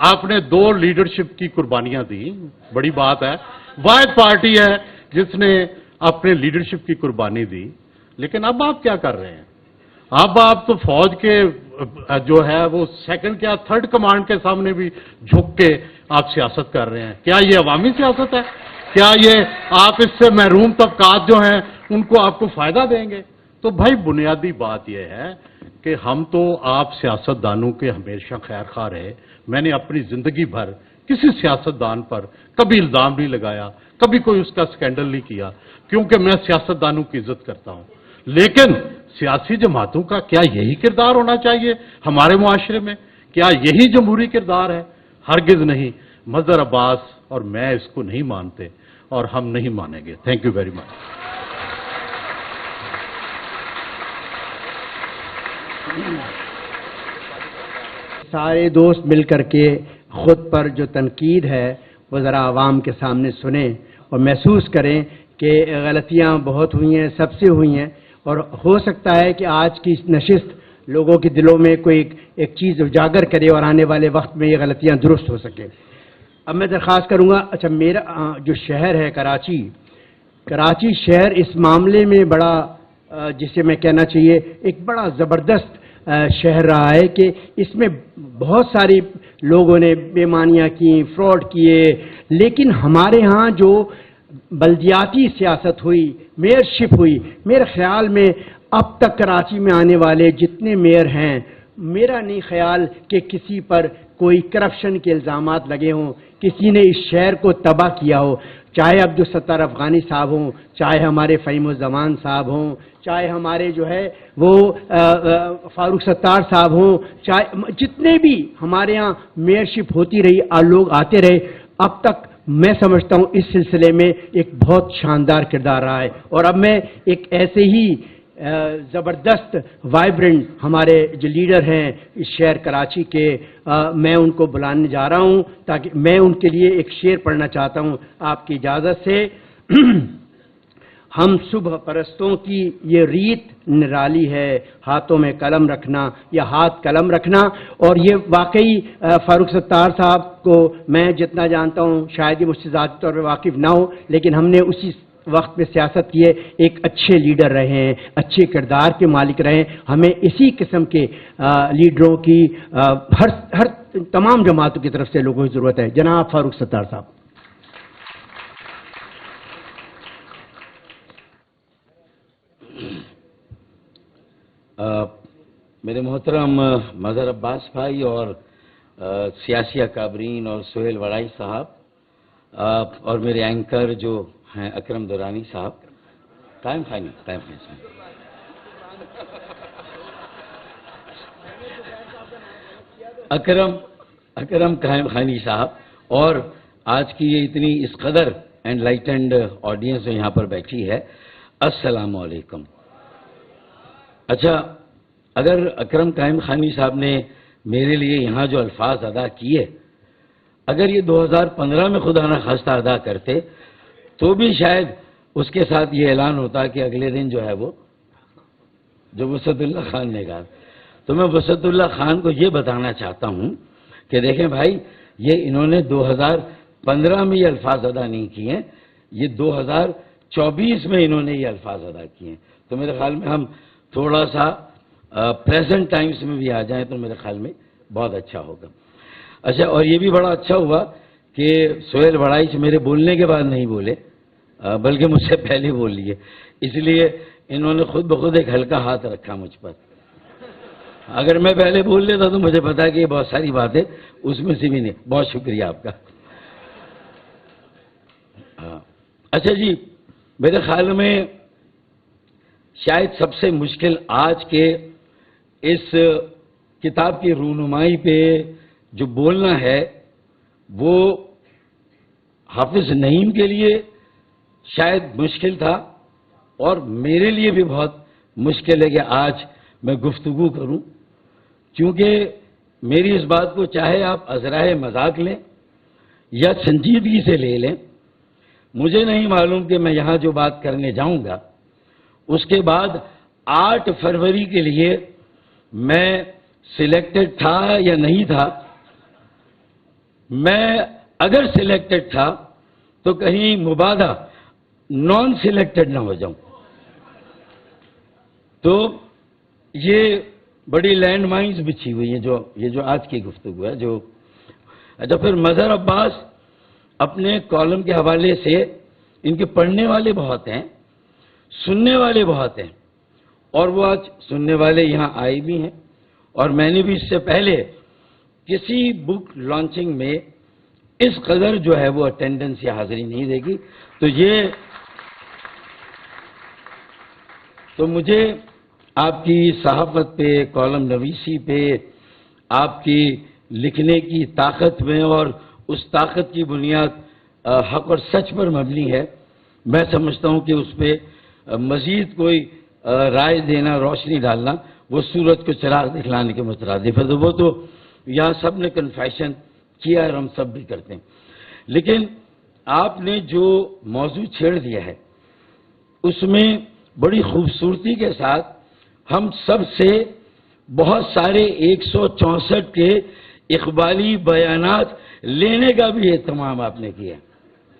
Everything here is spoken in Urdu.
آپ نے 2 لیڈرشپ کی قربانیاں دی، بڑی بات ہے، واحد پارٹی ہے جس نے اپنے لیڈرشپ کی قربانی دی، لیکن اب آپ کیا کر رہے ہیں؟ اب آپ تو فوج کے جو ہے وہ 2nd کیا 3rd کمانڈ کے سامنے بھی جھک کے آپ سیاست کر رہے ہیں۔ کیا یہ عوامی سیاست ہے؟ کیا یہ آپ اس سے محروم طبقات جو ہیں ان کو آپ کو فائدہ دیں گے؟ تو بھائی بنیادی بات یہ ہے کہ ہم تو آپ سیاستدانوں کے ہمیشہ خیر خواہ رہے۔ میں نے اپنی زندگی بھر کسی سیاستدان پر کبھی الزام نہیں لگایا، کبھی کوئی اس کا سکینڈل نہیں کیا، کیونکہ میں سیاستدانوں کی عزت کرتا ہوں۔ لیکن سیاسی جماعتوں کا کیا یہی کردار ہونا چاہیے ہمارے معاشرے میں؟ کیا یہی جمہوری کردار ہے؟ ہرگز نہیں۔ مظہر عباس اور میں اس کو نہیں مانتے اور ہم نہیں مانیں گے۔ Thank you very much. سارے دوست مل کر کے خود پر جو تنقید ہے وہ ذرا عوام کے سامنے سنیں اور محسوس کریں کہ غلطیاں بہت ہوئی ہیں، سب سے ہوئی ہیں، اور ہو سکتا ہے کہ آج کی نشست لوگوں کے دلوں میں کوئی ایک چیز اجاگر کرے اور آنے والے وقت میں یہ غلطیاں درست ہو سکیں۔ اب میں درخواست کروں گا، اچھا میرا جو شہر ہے کراچی شہر اس معاملے میں بڑا، جسے میں کہنا چاہیے ایک بڑا زبردست شہر رہا ہے کہ اس میں بہت سارے لوگوں نے بےمانیاں کی، فراڈ کیے، لیکن ہمارے ہاں جو بلدیاتی سیاست ہوئی، میئرشپ ہوئی، میرے خیال میں اب تک کراچی میں آنے والے جتنے میئر ہیں، میرا نہیں خیال کہ کسی پر کوئی کرپشن کے الزامات لگے ہوں، کسی نے اس شہر کو تباہ کیا ہو، چاہے عبدالستار افغانی صاحب ہوں، چاہے ہمارے فہیم الزمان صاحب ہوں، چاہے ہمارے جو ہے وہ فاروق ستار صاحب ہوں، چاہے جتنے بھی ہمارے ہاں میئرشپ ہوتی رہی، لوگ آتے رہے، اب تک میں سمجھتا ہوں اس سلسلے میں ایک بہت شاندار کردار رہا ہے۔ اور اب میں ایک ایسے ہی زبردست وائبرنٹ ہمارے جو لیڈر ہیں اس شہر کراچی کے، میں ان کو بلانے جا رہا ہوں تاکہ میں ان کے لیے ایک شعر پڑھنا چاہتا ہوں آپ کی اجازت سے۔ ہم صبح پرستوں کی یہ ریت نرالی ہے، ہاتھوں میں قلم رکھنا یا ہاتھ قلم رکھنا، اور یہ واقعی فاروق ستار صاحب کو میں جتنا جانتا ہوں شاید یہ مجھ سے ذاتی طور پہ واقف نہ ہو، لیکن ہم نے اسی وقت میں سیاست کیے، ایک اچھے لیڈر رہے ہیں، اچھے کردار کے مالک رہے ہیں، ہمیں اسی قسم کے لیڈروں کی ہر تمام جماعتوں کی طرف سے لوگوں کی ضرورت ہے۔ جناب فاروق ستار صاحب۔ میرے محترم مظہر عباس بھائی اور سیاسی اکابرین اور سہیل وڑائی صاحب اور میرے اینکر جو ہیں اکرم دورانی صاحب، قائم خانی اکرم قائم خانی صاحب، اور آج کی یہ اتنی اس قدر انلائٹنڈ آڈینس جو یہاں پر بیٹھی ہے، السلام علیکم۔ اچھا، اگر اکرم قائم خانی صاحب نے میرے لیے یہاں جو الفاظ ادا کیے، اگر یہ 2015 میں خدا نخواستہ ادا کرتے تو بھی شاید اس کے ساتھ یہ اعلان ہوتا کہ اگلے دن جو ہے وہ جو وسعت اللہ خان نے کہا۔ تو میں وسعت اللہ خان کو یہ بتانا چاہتا ہوں کہ دیکھیں بھائی، یہ انہوں نے 2015 میں یہ الفاظ ادا نہیں کیے ہیں، یہ 2024 میں انہوں نے یہ الفاظ ادا کیے ہیں۔ تو میرے خیال میں ہم تھوڑا سا پریزنٹ ٹائمز میں بھی آ جائیں تو میرے خیال میں بہت اچھا ہوگا۔ اچھا، اور یہ بھی بڑا اچھا ہوا کہ سہیل وڑائی سے میرے بولنے کے بعد نہیں بولے، بلکہ مجھ سے پہلے بول لیے، اس لیے انہوں نے خود بخود ایک ہلکا ہاتھ رکھا مجھ پر۔ اگر میں پہلے بول لیتا تو مجھے پتا کہ یہ بہت ساری باتیں اس میں سے بھی نہیں۔ بہت شکریہ آپ کا۔ اچھا جی، میرے خیال میں شاید سب سے مشکل آج کے اس کتاب کی رونمائی پہ جو بولنا ہے وہ حافظ نعیم کے لیے شاید مشکل تھا، اور میرے لیے بھی بہت مشکل ہے کہ آج میں گفتگو کروں، کیونکہ میری اس بات کو چاہے آپ عذرائے مذاق لیں یا سنجیدگی سے لے لیں، مجھے نہیں معلوم کہ میں یہاں جو بات کرنے جاؤں گا اس کے بعد 8 فروری کے لیے میں سلیکٹڈ تھا یا نہیں تھا، میں اگر سلیکٹڈ تھا تو کہیں مبادا نان سلیکٹڈ نہ ہو جاؤں. تو یہ بڑی لینڈ مائنز بچھی ہوئی ہیں یہ جو آج کی گفتگو ہے. اچھا، پھر مظہر عباس اپنے کالم کے حوالے سے ان کے پڑھنے والے بہت ہیں، سننے والے بہت ہیں، اور وہ آج سننے والے یہاں آئے بھی ہیں. اور میں نے بھی اس سے پہلے کسی بک لانچنگ میں اس قدر جو ہے وہ اٹینڈنس یا حاضری نہیں دے گی. تو مجھے آپ کی صحافت پہ، کالم نویسی پہ، آپ کی لکھنے کی طاقت میں، اور اس طاقت کی بنیاد حق اور سچ پر مبنی ہے. میں سمجھتا ہوں کہ اس پہ مزید کوئی رائے دینا، روشنی ڈالنا، وہ سورج کو چراغ دکھلانے کے مترادف ہے. تو وہ تو یہاں سب نے کنفیشن کیا اور ہم سب بھی کرتے ہیں. لیکن آپ نے جو موضوع چھیڑ دیا ہے اس میں بڑی خوبصورتی کے ساتھ ہم سب سے بہت سارے 164 کے اقبالی بیانات لینے کا بھی اہتمام آپ نے کیا.